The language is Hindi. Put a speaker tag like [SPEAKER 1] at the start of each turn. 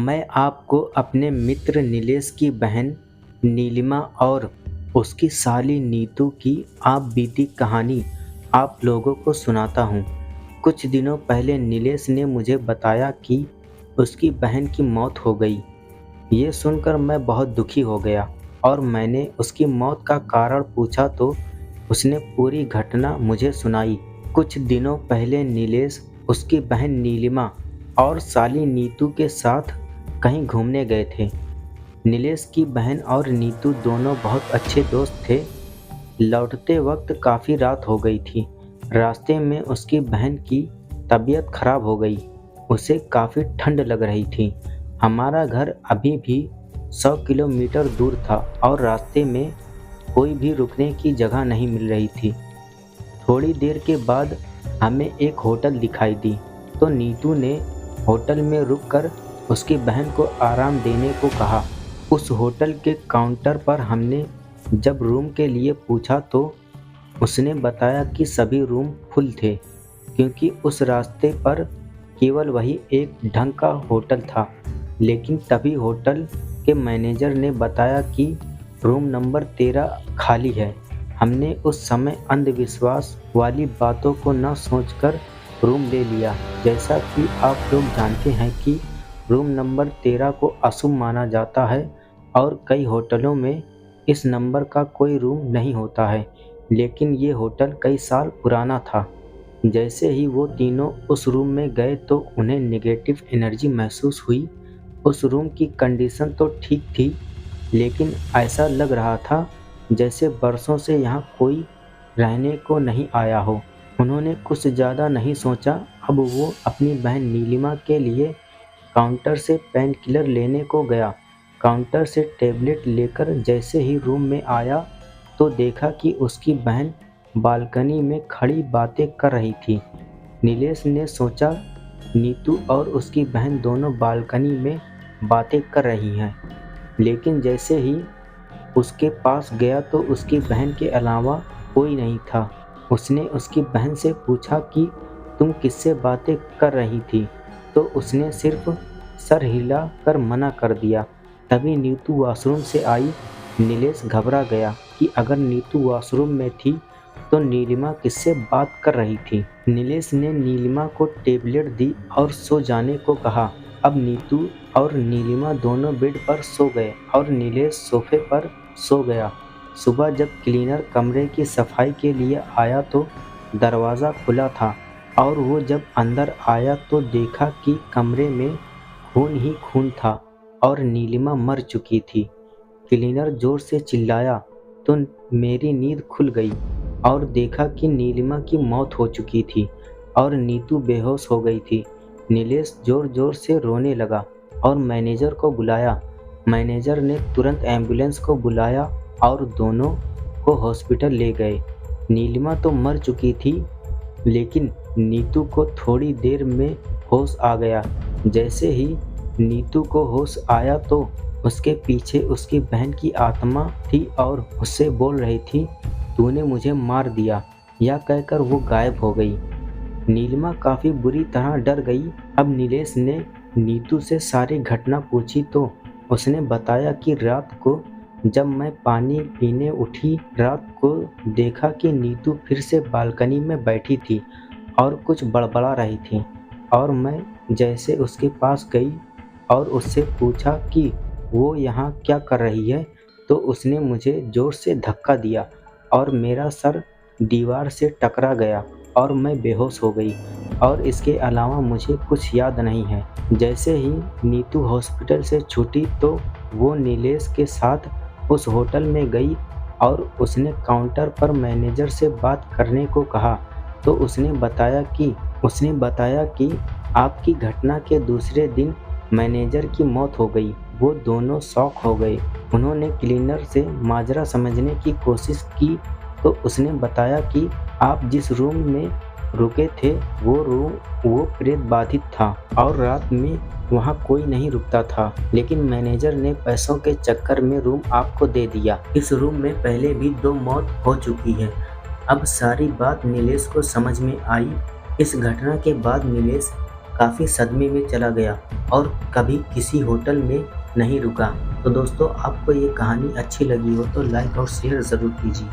[SPEAKER 1] मैं आपको अपने मित्र नीलेश की बहन नीलिमा और उसकी साली नीतू की आप बीती कहानी आप लोगों को सुनाता हूँ। कुछ दिनों पहले नीलेश ने मुझे बताया कि उसकी बहन की मौत हो गई। ये सुनकर मैं बहुत दुखी हो गया और मैंने उसकी मौत का कारण पूछा तो उसने पूरी घटना मुझे सुनाई। कुछ दिनों पहले नीलेश उसकी बहन नीलिमा और साली नीतू के साथ कहीं घूमने गए थे। नीलेश की बहन और नीतू दोनों बहुत अच्छे दोस्त थे। लौटते वक्त काफ़ी रात हो गई थी। रास्ते में उसकी बहन की तबीयत खराब हो गई। उसे काफ़ी ठंड लग रही थी। हमारा घर अभी भी 100 किलोमीटर दूर था और रास्ते में कोई भी रुकने की जगह नहीं मिल रही थी। थोड़ी देर के बाद हमें एक होटल दिखाई दी तो नीतू ने होटल में रुककर उसकी बहन को आराम देने को कहा। उस होटल के काउंटर पर हमने जब रूम के लिए पूछा तो उसने बताया कि सभी रूम फुल थे क्योंकि उस रास्ते पर केवल वही एक ढंग का होटल था। लेकिन तभी होटल के मैनेजर ने बताया कि रूम नंबर 13 खाली है। हमने उस समय अंधविश्वास वाली बातों को न सोचकर रूम ले लिया। जैसा कि आप लोग जानते हैं कि रूम नंबर 13 को अशुभ माना जाता है और कई होटलों में इस नंबर का कोई रूम नहीं होता है। लेकिन ये होटल कई साल पुराना था। जैसे ही वो तीनों उस रूम में गए तो उन्हें नेगेटिव एनर्जी महसूस हुई। उस रूम की कंडीशन तो ठीक थी लेकिन ऐसा लग रहा था जैसे बरसों से यहाँ कोई रहने को नहीं आया हो। उन्होंने कुछ ज़्यादा नहीं सोचा। अब वो अपनी बहन नीलिमा के लिए काउंटर से पेन किलर लेने को गया। काउंटर से टेबलेट लेकर जैसे ही रूम में आया तो देखा कि उसकी बहन बालकनी में खड़ी बातें कर रही थी। नीलेश ने सोचा नीतू और उसकी बहन दोनों बालकनी में बातें कर रही हैं। लेकिन जैसे ही उसके पास गया तो उसकी बहन के अलावा कोई नहीं था। उसने उसकी बहन से पूछा कि तुम किससे बातें कर रही थी, तो उसने सिर्फ सर हिला कर मना कर दिया। तभी नीतू वॉशरूम से आई। नीलेश घबरा गया कि अगर नीतू वॉशरूम में थी तो नीलिमा किससे बात कर रही थी। नीलेश ने नीलिमा को टेबलेट दी और सो जाने को कहा। अब नीतू और नीलिमा दोनों बेड पर सो गए और नीलेश सोफे पर सो गया। सुबह जब क्लीनर कमरे की सफाई के लिए आया तो दरवाज़ा खुला था और वो जब अंदर आया तो देखा कि कमरे में खून ही खून था और नीलिमा मर चुकी थी। क्लीनर जोर से चिल्लाया तो मेरी नींद खुल गई और देखा कि नीलिमा की मौत हो चुकी थी और नीतू बेहोश हो गई थी। नीलेश जोर जोर से रोने लगा और मैनेजर को बुलाया। मैनेजर ने तुरंत एम्बुलेंस को बुलाया और दोनों को हॉस्पिटल ले गए। नीलिमा तो मर चुकी थी लेकिन नीतू को थोड़ी देर में होश आ गया। जैसे ही नीतू को होश आया तो उसके पीछे उसकी बहन की आत्मा थी और उससे बोल रही थी तूने मुझे मार दिया। यह कहकर वो गायब हो गई। नीलिमा काफ़ी बुरी तरह डर गई। अब नीलेश ने नीतू से सारी घटना पूछी तो उसने बताया कि रात को जब मैं पानी पीने उठी रात को देखा कि नीतू फिर से बालकनी में बैठी थी और कुछ बड़बड़ा रही थी और मैं जैसे उसके पास गई और उससे पूछा कि वो यहाँ क्या कर रही है तो उसने मुझे ज़ोर से धक्का दिया और मेरा सर दीवार से टकरा गया और मैं बेहोश हो गई और इसके अलावा मुझे कुछ याद नहीं है। जैसे ही नीतू हॉस्पिटल से छूटी तो वो नीलेश के साथ उस होटल में गई और उसने काउंटर पर मैनेजर से बात करने को कहा तो उसने बताया कि आपकी घटना के दूसरे दिन मैनेजर की मौत हो गई। वो दोनों शॉक हो गए। उन्होंने क्लीनर से माजरा समझने की कोशिश की तो उसने बताया कि आप जिस रूम में रुके थे वो प्रेत बाधित था और रात में वहाँ कोई नहीं रुकता था, लेकिन मैनेजर ने पैसों के चक्कर में रूम आपको दे दिया। इस रूम में पहले भी 2 मौत हो चुकी है। अब सारी बात नीलेश को समझ में आई। इस घटना के बाद नीलेश काफ़ी सदमे में चला गया और कभी किसी होटल में नहीं रुका। तो दोस्तों, आपको ये कहानी अच्छी लगी हो तो लाइक और शेयर ज़रूर कीजिए।